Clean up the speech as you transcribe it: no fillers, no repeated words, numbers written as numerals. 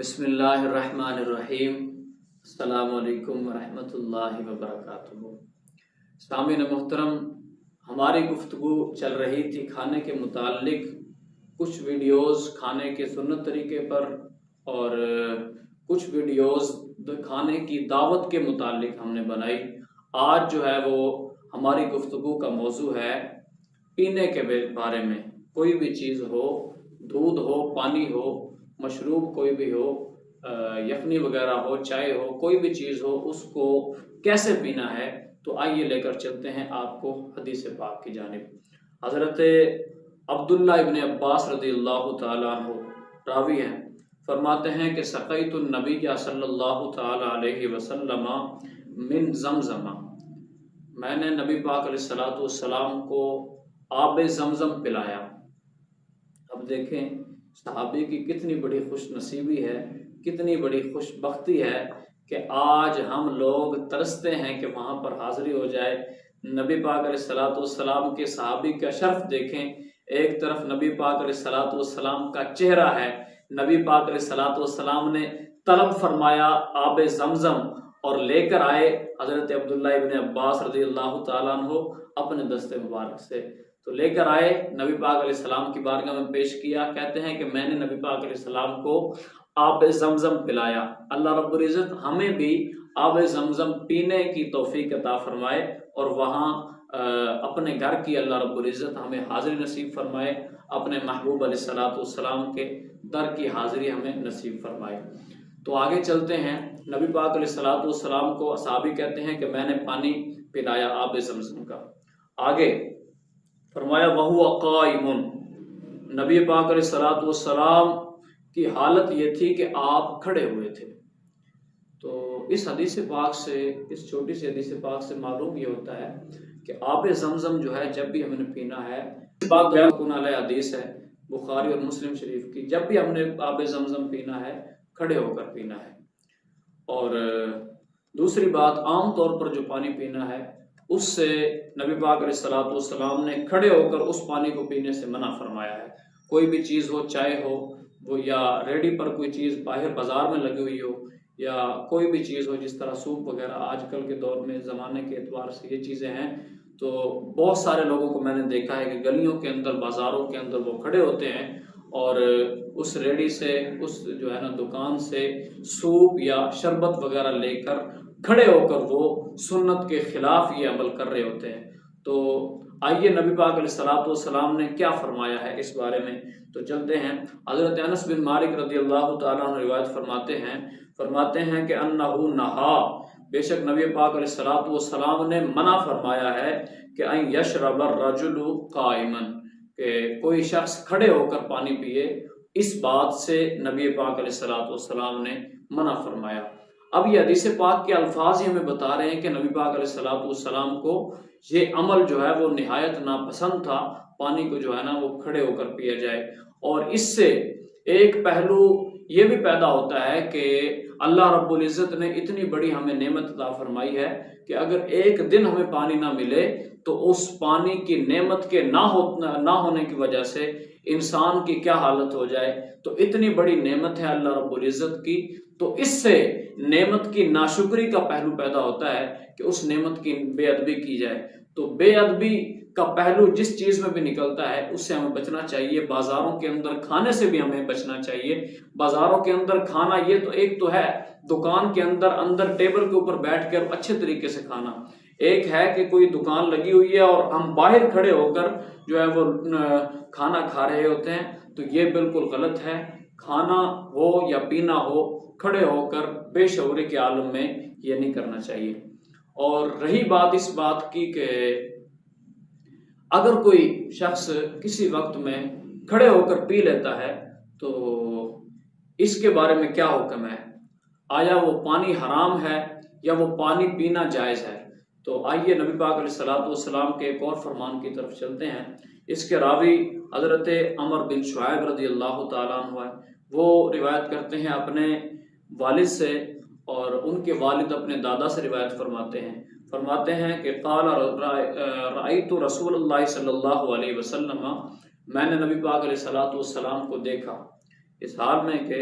بسم اللہ الرحمن الرحیم۔ السلام علیکم ورحمۃ اللہ وبرکاتہ۔ سامعین محترم، ہماری گفتگو چل رہی تھی کھانے کے متعلق، کچھ ویڈیوز کھانے کے سنت طریقے پر اور کچھ ویڈیوز کھانے کی دعوت کے متعلق ہم نے بنائی۔ آج جو ہے وہ ہماری گفتگو کا موضوع ہے پینے کے بارے میں۔ کوئی بھی چیز ہو، دودھ ہو، پانی ہو، مشروب کوئی بھی ہو، یخنی وغیرہ ہو، چائے ہو، کوئی بھی چیز ہو، اس کو کیسے پینا ہے۔ تو آئیے لے کر چلتے ہیں آپ کو حدیث پاک کی جانب۔ حضرت عبداللہ ابن عباس رضی اللہ تعالیٰ عنہ راوی ہیں، فرماتے ہیں کہ سقیت النبی صلی اللہ تعالیٰ علیہ وسلم من زمزم، میں نے نبی پاک علیہ السلام کو آب زمزم پلایا۔ اب دیکھیں صحابی کی کتنی بڑی خوش نصیبی ہے، کتنی بڑی خوش بختی ہے کہ آج ہم لوگ ترستے ہیں کہ وہاں پر حاضری ہو جائے۔ نبی پاک علیہ السلام کے صحابی کا شرف دیکھیں، ایک طرف نبی پاک علیہ السلام کا چہرہ ہے، نبی پاک علیہ السلام نے طلب فرمایا آب زمزم اور لے کر آئے حضرت عبداللہ ابن عباس رضی اللہ تعالیٰ عنہ اپنے دست مبارک سے، تو لے کر آئے، نبی پاک علیہ السلام کی بارگاہ میں پیش کیا۔ کہتے ہیں کہ میں نے نبی پاک علیہ السلام کو آب زمزم پلایا۔ اللہ رب العزت ہمیں بھی آب زمزم پینے کی توفیق عطا فرمائے اور وہاں اپنے گھر کی اللہ رب العزت ہمیں حاضری نصیب فرمائے، اپنے محبوب علیہ السلام کے در کی حاضری ہمیں نصیب فرمائے۔ تو آگے چلتے ہیں۔ نبی پاک علیہ السلام کو صحابی کہتے ہیں کہ میں نے پانی پلایا آب زمزم کا۔ آگے فرمایا وَهُوَ قَائِمٌ، نبی پاک علیہ السلام کی حالت یہ تھی کہ آپ کھڑے ہوئے تھے۔ تو اس حدیث پاک سے، اس چھوٹی سی حدیث پاک سے معلوم یہ ہوتا ہے کہ آب زمزم جو ہے جب بھی ہم نے پینا ہے، بات بیان علیہ حدیث ہے بخاری اور مسلم شریف کی، جب بھی ہم نے آب زمزم پینا ہے کھڑے ہو کر پینا ہے۔ اور دوسری بات، عام طور پر جو پانی پینا ہے اس سے نبی پاک علیہ السلام نے کھڑے ہو کر اس پانی کو پینے سے منع فرمایا ہے۔ کوئی بھی چیز ہو، چائے ہو وہ، یا ریڈی پر کوئی چیز باہر بازار میں لگی ہوئی ہو، یا کوئی بھی چیز ہو جس طرح سوپ وغیرہ، آج کل کے دور میں زمانے کے اعتبار سے یہ چیزیں ہیں، تو بہت سارے لوگوں کو میں نے دیکھا ہے کہ گلیوں کے اندر، بازاروں کے اندر وہ کھڑے ہوتے ہیں اور اس ریڈی سے، اس جو ہے نا دکان سے سوپ یا شربت وغیرہ لے کر کھڑے ہو کر وہ سنت کے خلاف یہ عمل کر رہے ہوتے ہیں۔ تو آئیے نبی پاک علیہ السلام نے کیا فرمایا ہے اس بارے میں، تو چلتے ہیں۔ حضرت انس بن مالک رضی اللہ تعالیٰ عنہ روایت فرماتے ہیں کہ انہو نہا، بے شک نبی پاک علیہ السلام نے منع فرمایا ہے کہ ان یشرب الرجل قائما، کہ کوئی شخص کھڑے ہو کر پانی پیے، اس بات سے نبی پاک علیہ السلام نے منع فرمایا۔ اب یہ حدیث پاک کے الفاظ ہی ہمیں بتا رہے ہیں کہ نبی پاک علیہ السلام کو یہ عمل جو ہے وہ نہایت ناپسند تھا، پانی کو جو ہے نا وہ کھڑے ہو کر پیا جائے۔ اور اس سے ایک پہلو یہ بھی پیدا ہوتا ہے کہ اللہ رب العزت نے اتنی بڑی ہمیں نعمت عطا فرمائی ہے کہ اگر ایک دن ہمیں پانی نہ ملے تو اس پانی کی نعمت کے نہ ہونے کی وجہ سے انسان کی کیا حالت ہو جائے۔ تو اتنی بڑی نعمت ہے اللہ رب العزت کی، تو اس سے نعمت کی ناشکری کا پہلو پیدا ہوتا ہے کہ اس نعمت کی بے ادبی کی جائے۔ تو بے ادبی کا پہلو جس چیز میں بھی نکلتا ہے اس سے ہمیں بچنا چاہیے۔ بازاروں کے اندر کھانے سے بھی ہمیں بچنا چاہیے۔ بازاروں کے اندر کھانا یہ تو ایک تو ہے دکان کے اندر ٹیبل کے اوپر بیٹھ کر اچھے طریقے سے کھانا، ایک ہے کہ کوئی دکان لگی ہوئی ہے اور ہم باہر کھڑے ہو کر جو ہے وہ کھانا کھا رہے ہوتے ہیں، تو یہ بالکل غلط ہے۔ کھانا ہو یا پینا ہو، کھڑے ہو کر بے شعوری کے عالم میں یہ نہیں کرنا چاہیے۔ اور رہی بات اس بات کی کہ اگر کوئی شخص کسی وقت میں کھڑے ہو کر پی لیتا ہے تو اس کے بارے میں کیا حکم ہے، آیا وہ پانی حرام ہے یا وہ پانی پینا جائز ہے؟ تو آئیے نبی پاک علیہ السلام کے ایک اور فرمان کی طرف چلتے ہیں۔ اس کے راوی حضرت عمر بن شعیب رضی اللہ تعالیٰ عنہ، وہ روایت کرتے ہیں اپنے والد سے، اور ان کے والد اپنے دادا سے روایت فرماتے ہیں کہ قال رأیت رسول اللہ صلی اللہ علیہ وسلم، میں نے نبی پاک علیہ السلام کو دیکھا، اس حال میں کہ